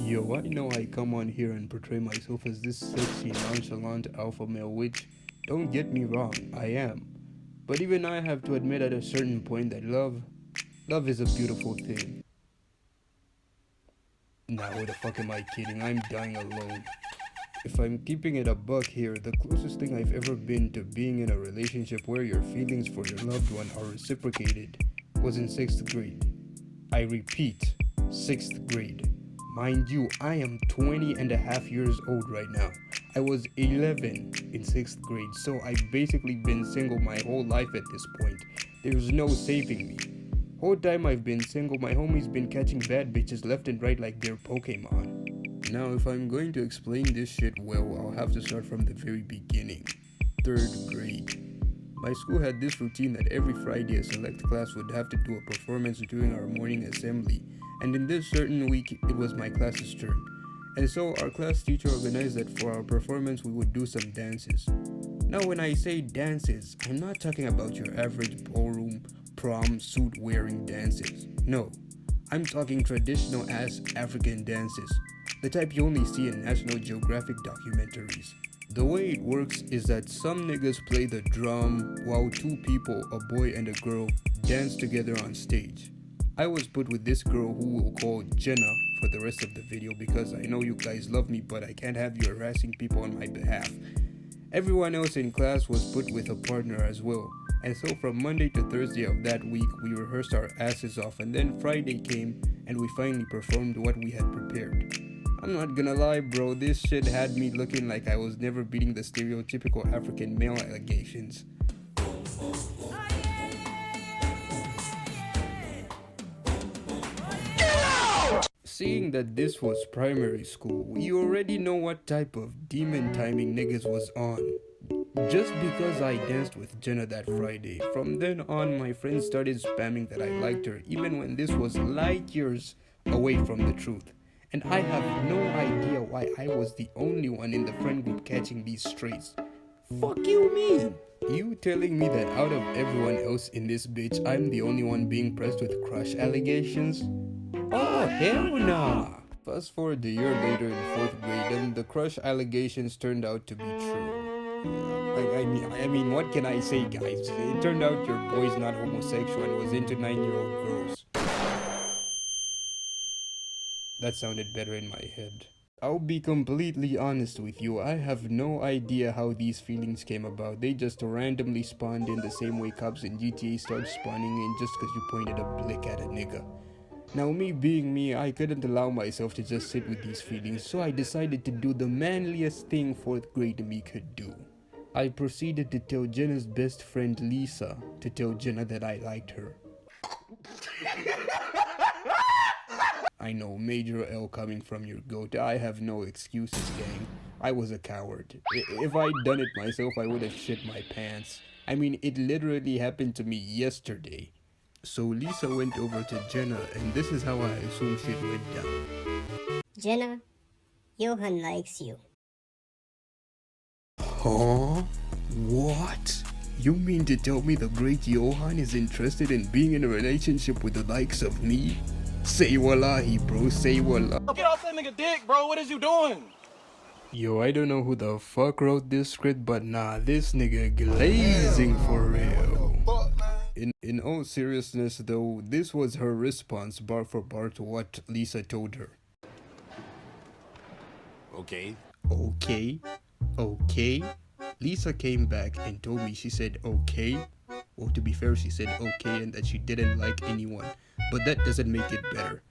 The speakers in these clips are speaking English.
Yo, I know I come on here and portray myself as this sexy, nonchalant alpha male, which, don't get me wrong, I am. But even I have to admit at a certain point that love is a beautiful thing. Nah, who the fuck am I kidding? I'm dying alone. If I'm keeping it a buck here, the closest thing I've ever been to being in a relationship where your feelings for your loved one are reciprocated was in 6th grade. I repeat, 6th grade. Mind you, I am 20 and a half years old right now. I was 11 in 6th grade, so I've basically been single my whole life at this point. There's no saving me. Whole time I've been single, my homie's been catching bad bitches left and right like they're Pokemon. Now, if I'm going to explain this shit well, I'll have to start from the very beginning. 3rd grade. My school had this routine that every Friday a select class would have to do a performance during our morning assembly, and in this certain week it was my class's turn. And so our class teacher organized that for our performance we would do some dances. Now when I say dances, I'm not talking about your average ballroom, prom, suit wearing dances. No, I'm talking traditional ass African dances, the type you only see in National Geographic documentaries. The way it works is that some niggas play the drum while two people, a boy and a girl, dance together on stage. I was put with this girl who we'll call Jenna for the rest of the video because I know you guys love me, but I can't have you harassing people on my behalf. Everyone else in class was put with a partner as well. And so from Monday to Thursday of that week, we rehearsed our asses off, and then Friday came and we finally performed what we had prepared. I'm not gonna lie, bro, this shit had me looking like I was never beating the stereotypical African male allegations. Seeing that this was primary school, you already know what type of demon timing niggas was on. Just because I danced with Jenna that Friday, from then on my friends started spamming that I liked her even when this was light years away from the truth. And I have no idea why I was the only one in the friend group catching these strays. Fuck you mean? You telling me that out of everyone else in this bitch, I'm the only one being pressed with crush allegations? Oh, hell nah! Fast forward a year later in 4th grade, and the crush allegations turned out to be true. I mean, what can I say, guys? It turned out your boy's not homosexual and was into 9-year-old girls. That sounded better in my head. I'll be completely honest with you, I have no idea how these feelings came about. They just randomly spawned in the same way cops in GTA start spawning in just cause you pointed a blick at a nigga. Now me being me, I couldn't allow myself to just sit with these feelings, so I decided to do the manliest thing 4th grade me could do. I proceeded to tell Jenna's best friend Lisa to tell Jenna that I liked her. I know, major L coming from your goat. I have no excuses, gang. I was a coward. If I'd done it myself, I would have shit my pants. I mean, it literally happened to me yesterday. So Lisa went over to Jenna, and this is how I assume shit went down. Jenna, Johan likes you. Huh? What? You mean to tell me the great Johan is interested in being in a relationship with the likes of me? Say wallahi, bro, say wallahi. Get off that nigga dick, bro. What is you doing? Yo, I don't know who the fuck wrote this script, but nah, this nigga glazing for real. In all seriousness though, this was her response bar for bar to what Lisa told her. Okay. Okay. Lisa came back and told me she said okay. Well, to be fair, she said okay and that she didn't like anyone. But that doesn't make it better.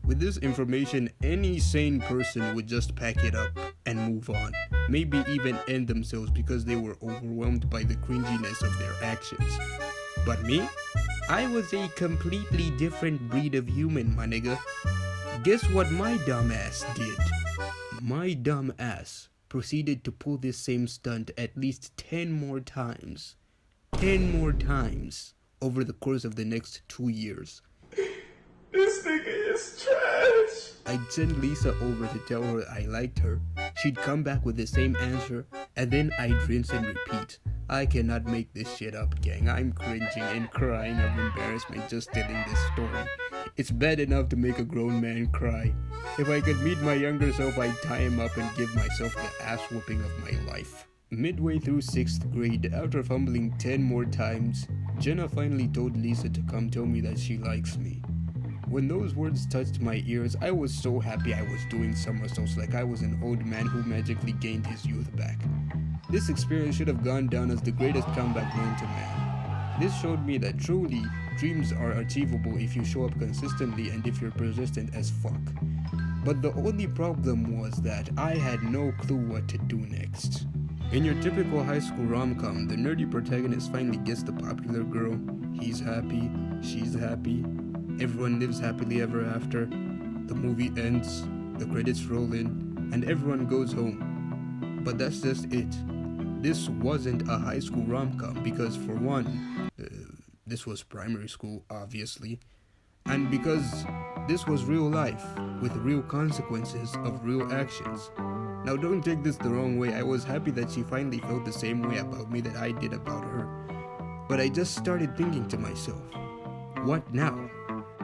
With this information, any sane person would just pack it up and move on. Maybe even end themselves because they were overwhelmed by the cringiness of their actions. But me? I was a completely different breed of human, my nigga. Guess what my dumb ass did? My dumb ass proceeded to pull this same stunt at least 10 more times. 10 more times over the course of the next 2 years. This nigga is trash. I'd send Lisa over to tell her I liked her. She'd come back with the same answer, and then I'd rinse and repeat. I cannot make this shit up, gang. I'm cringing and crying of embarrassment just telling this story. It's bad enough to make a grown man cry. If I could meet my younger self, I'd tie him up and give myself the ass whooping of my life. Midway through 6th grade, after fumbling 10 more times, Jenna finally told Lisa to come tell me that she likes me. When those words touched my ears, I was so happy I was doing somersaults like I was an old man who magically gained his youth back. This experience should have gone down as the greatest comeback known to man. This showed me that truly, dreams are achievable if you show up consistently and if you're persistent as fuck. But the only problem was that I had no clue what to do next. In your typical high school rom-com, the nerdy protagonist finally gets the popular girl. He's happy, she's happy, everyone lives happily ever after. The movie ends, the credits roll in, and everyone goes home. But that's just it. This wasn't a high school rom-com because for one, this was primary school, obviously, and because this was real life with real consequences of real actions. Now don't take this the wrong way, I was happy that she finally felt the same way about me that I did about her. But I just started thinking to myself, what now?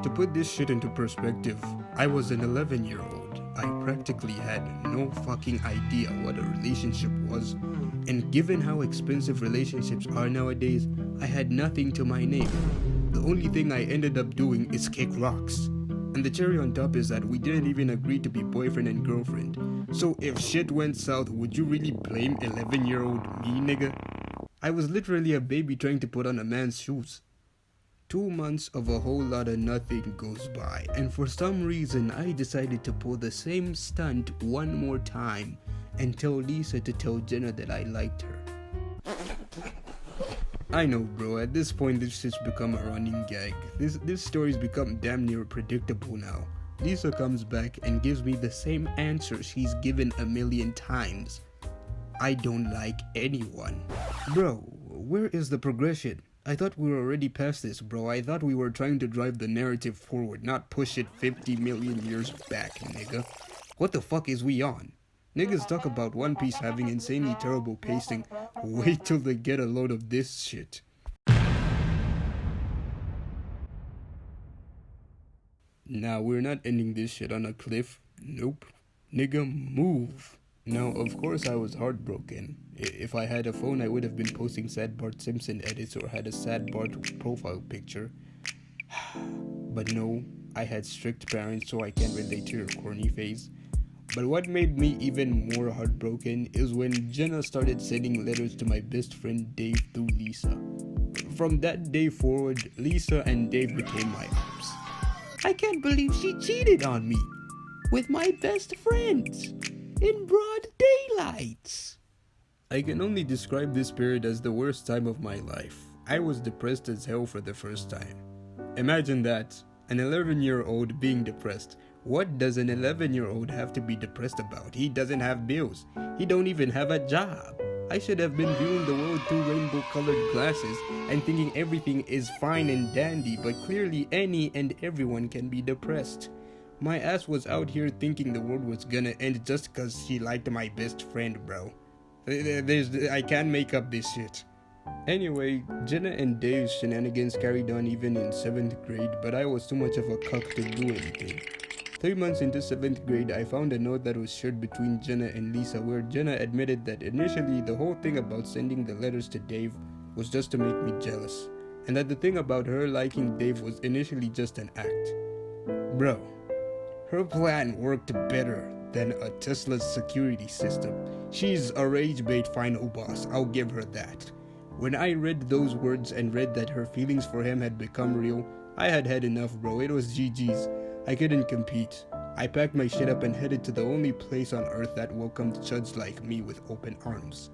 To put this shit into perspective, I was an 11-year-old. I practically had no fucking idea what a relationship was, and given how expensive relationships are nowadays, I had nothing to my name. The only thing I ended up doing is kick rocks. And the cherry on top is that we didn't even agree to be boyfriend and girlfriend. So if shit went south, would you really blame 11-year-old me, nigga? I was literally a baby trying to put on a man's shoes. 2 months of a whole lot of nothing goes by, and for some reason I decided to pull the same stunt one more time and tell Lisa to tell Jenna that I liked her. I know, bro, at this point this shit's become a running gag. This story's become damn near predictable now. Lisa comes back and gives me the same answer she's given a million times. I don't like anyone. Bro, where is the progression? I thought we were already past this, bro. I thought we were trying to drive the narrative forward, not push it 50 million years back, nigga. What the fuck is we on? Niggas talk about One Piece having insanely terrible pacing. Wait till they get a load of this shit. Nah, we're not ending this shit on a cliff. Nope. Nigga, move. Now, of course I was heartbroken. If I had a phone, I would have been posting sad Bart Simpson edits or had a sad Bart profile picture. But no, I had strict parents, so I can't relate to your corny phase. But what made me even more heartbroken is when Jenna started sending letters to my best friend Dave through Lisa. From that day forward, Lisa and Dave became my ops. I can't believe she cheated on me with my best friends in broad daylight. I can only describe this period as the worst time of my life. I was depressed as hell for the first time. Imagine that, an 11-year-old being depressed. What does an 11-year-old have to be depressed about? He doesn't have bills. He don't even have a job. I should have been viewing the world through rainbow-colored glasses and thinking everything is fine and dandy, but clearly any and everyone can be depressed. My ass was out here thinking the world was gonna end just cause she liked my best friend, bro. I can't make up this shit. Anyway, Jenna and Dave's shenanigans carried on even in 7th grade, but I was too much of a cuck to do anything. 3 months into 7th grade, I found a note that was shared between Jenna and Lisa where Jenna admitted that initially the whole thing about sending the letters to Dave was just to make me jealous, and that the thing about her liking Dave was initially just an act. Bro, her plan worked better than a Tesla's security system. She's a rage bait final boss, I'll give her that. When I read those words and read that her feelings for him had become real, I had had enough, bro. It was GG's. I couldn't compete. I packed my shit up and headed to the only place on earth that welcomed chuds like me with open arms.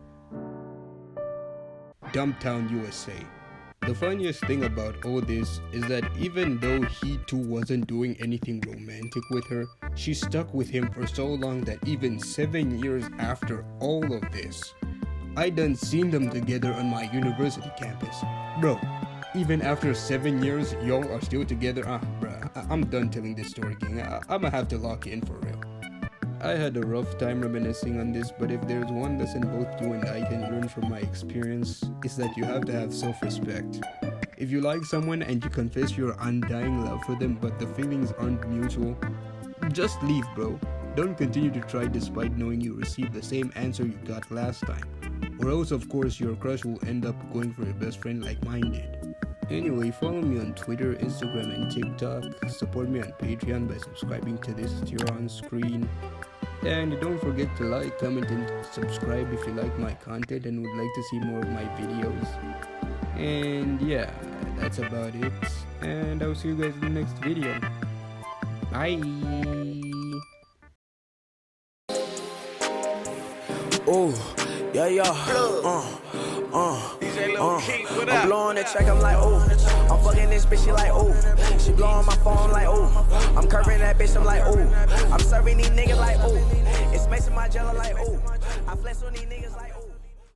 Dumptown, USA. The funniest thing about all this is that even though he too wasn't doing anything romantic with her, she stuck with him for so long that even 7 years after all of this, I done seen them together on my university campus. Bro, even after 7 years, y'all are still together? Bruh, I'm done telling this story, gang. I'ma have to lock in for real. I had a rough time reminiscing on this, but if there's one lesson both you and I can learn from my experience, it's that you have to have self-respect. If you like someone and you confess your undying love for them but the feelings aren't mutual, just leave, bro. Don't continue to try despite knowing you received the same answer you got last time. Or else, of course, your crush will end up going for your best friend like mine did. Anyway, follow me on Twitter, Instagram, and TikTok. Support me on Patreon by subscribing to this tier on screen. And don't forget to like, comment, and subscribe if you like my content and would like to see more of my videos. And yeah, that's about it. And I'll see you guys in the next video. Bye! Ooh, yeah, I'm blowing the track, I'm like, ooh. I'm fucking this bitch, she like, ooh. She blowing my phone like, ooh. I'm curving that bitch, I'm like, ooh. I'm serving these niggas like, ooh. It's making my jello like, ooh. I flex on these niggas like, ooh.